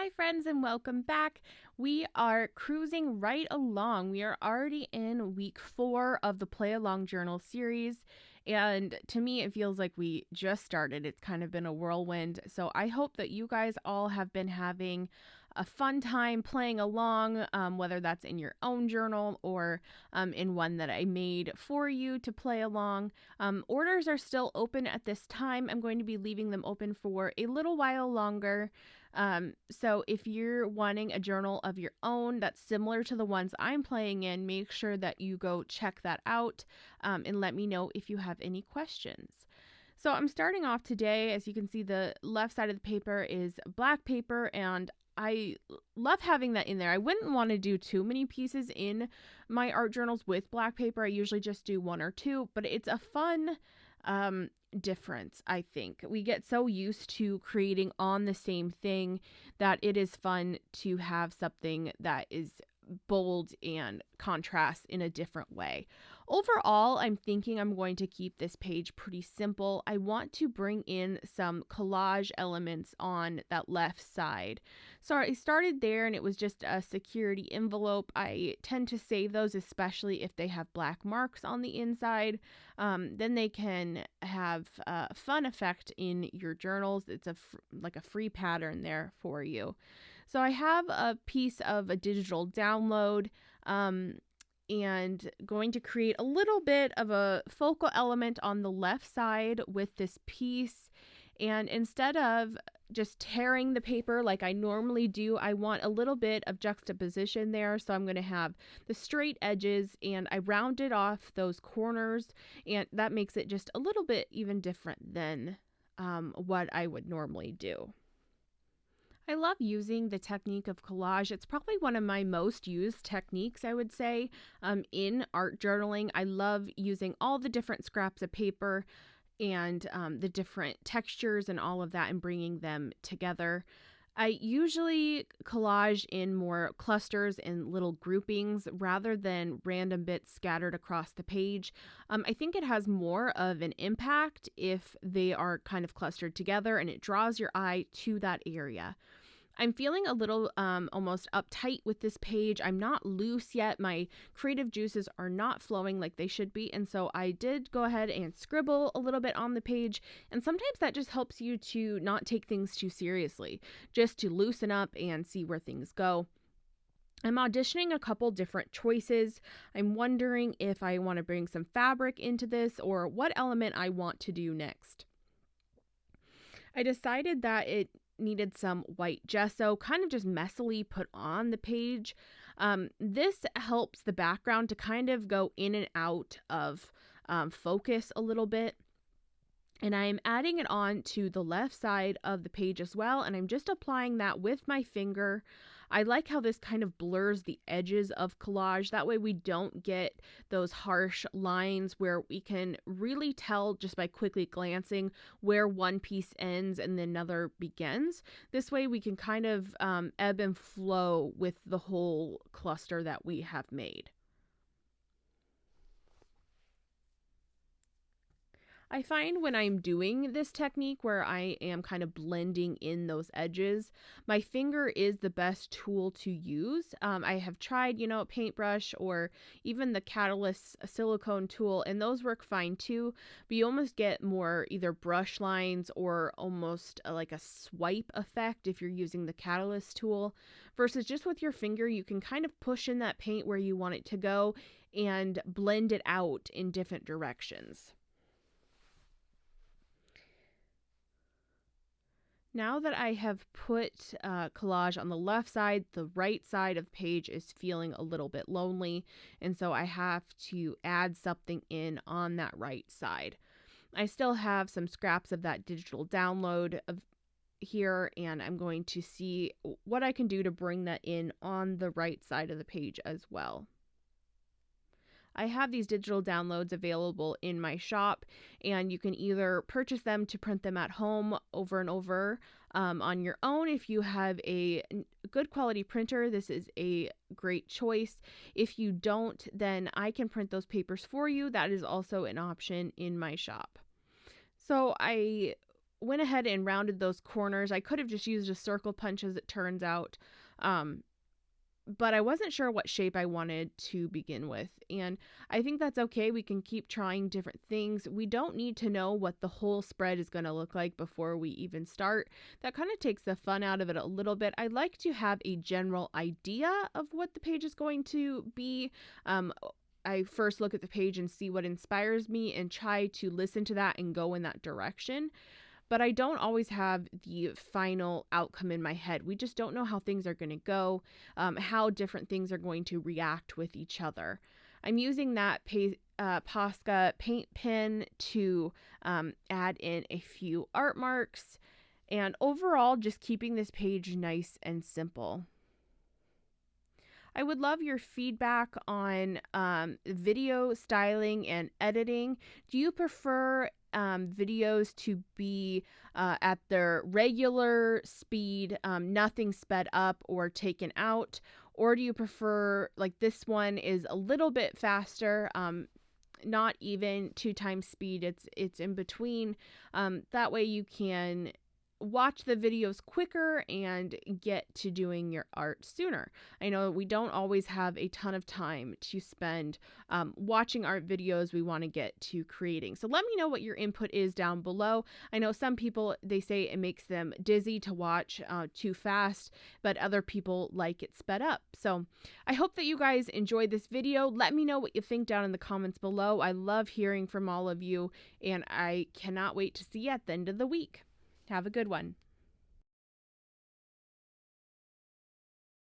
Hi, friends, and welcome back. We are cruising right along. We are already in week 4 of the Play Along Journal series. And to me, it feels like we just started. It's kind of been a whirlwind. So I hope that you guys all have been having a fun time playing along, whether that's in your own journal or in one that I made for you to play along. Orders are still open at this time. I'm going to be leaving them open for a little while longer. So if you're wanting a journal of your own that's similar to the ones I'm playing in, make sure that you go check that out and let me know if you have any questions. So I'm starting off today. As you can see, the left side of the paper is black paper, and I love having that in there. I wouldn't want to do too many pieces in my art journals with black paper. I usually just do 1 or 2, but it's a fun difference. I think we get so used to creating on the same thing that it is fun to have something that is bold and contrasts in a different way. Overall, I'm thinking I'm going to keep this page pretty simple. I want to bring in some collage elements on that left side. So I started there and it was just a security envelope. I tend to save those, especially if they have black marks on the inside. Then they can have a fun effect in your journals. It's like a free pattern there for you. So I have a piece of a digital download and going to create a little bit of a focal element on the left side with this piece. And instead of just tearing the paper like I normally do, I want a little bit of juxtaposition there. So I'm going to have the straight edges and I rounded off those corners, and that makes it just a little bit even different than what I would normally do. I love using the technique of collage. It's probably one of my most used techniques, I would say, in art journaling. I love using all the different scraps of paper and the different textures and all of that and bringing them together. I usually collage in more clusters and little groupings rather than random bits scattered across the page. I think it has more of an impact if they are kind of clustered together and it draws your eye to that area. I'm feeling a little almost uptight with this page. I'm not loose yet. My creative juices are not flowing like they should be. And so I did go ahead and scribble a little bit on the page. And sometimes that just helps you to not take things too seriously, just to loosen up and see where things go. I'm auditioning a couple different choices. I'm wondering if I want to bring some fabric into this or what element I want to do next. I decided that it needed some white gesso, kind of just messily put on the page. This helps the background to kind of go in and out of focus a little bit. And I'm adding it on to the left side of the page as well. And I'm just applying that with my finger. I like how this kind of blurs the edges of collage. That way we don't get those harsh lines where we can really tell just by quickly glancing where one piece ends and then another begins. This way we can kind of ebb and flow with the whole cluster that we have made. I find when I'm doing this technique where I am kind of blending in those edges, my finger is the best tool to use. I have tried, a paintbrush or even the Catalyst silicone tool, and those work fine too, but you almost get more either brush lines or almost like a swipe effect if you're using the Catalyst tool, versus just with your finger, you can kind of push in that paint where you want it to go and blend it out in different directions. Now that I have put collage on the left side, the right side of the page is feeling a little bit lonely, and so I have to add something in on that right side. I still have some scraps of that digital download of here, and I'm going to see what I can do to bring that in on the right side of the page as well. I have these digital downloads available in my shop, and you can either purchase them to print them at home over and over on your own. If you have a good quality printer, this is a great choice. If you don't, then I can print those papers for you. That is also an option in my shop. So I went ahead and rounded those corners. I could have just used a circle punch, as it turns out. But I wasn't sure what shape I wanted to begin with. And I think that's okay. We can keep trying different things. We don't need to know what the whole spread is going to look like before we even start. That kind of takes the fun out of it a little bit. I like to have a general idea of what the page is going to be. I first look at the page and see what inspires me and try to listen to that and go in that direction. But I don't always have the final outcome in my head. We just don't know how things are going to go, how different things are going to react with each other. I'm using that Posca paint pen to add in a few art marks, and overall just keeping this page nice and simple. I would love your feedback on video styling and editing. Do you prefer videos to be at their regular speed, nothing sped up or taken out? Or do you prefer, like this one is a little bit faster, not even 2 times speed, it's in between. That way you can watch the videos quicker and get to doing your art sooner. I know we don't always have a ton of time to spend watching art videos. We want to get to creating. So let me know what your input is down below. I know some people, they say it makes them dizzy to watch too fast, but other people like it sped up. So I hope that you guys enjoyed this video. Let me know what you think down in the comments below. I love hearing from all of you, and I cannot wait to see you at the end of the week. Have a good one.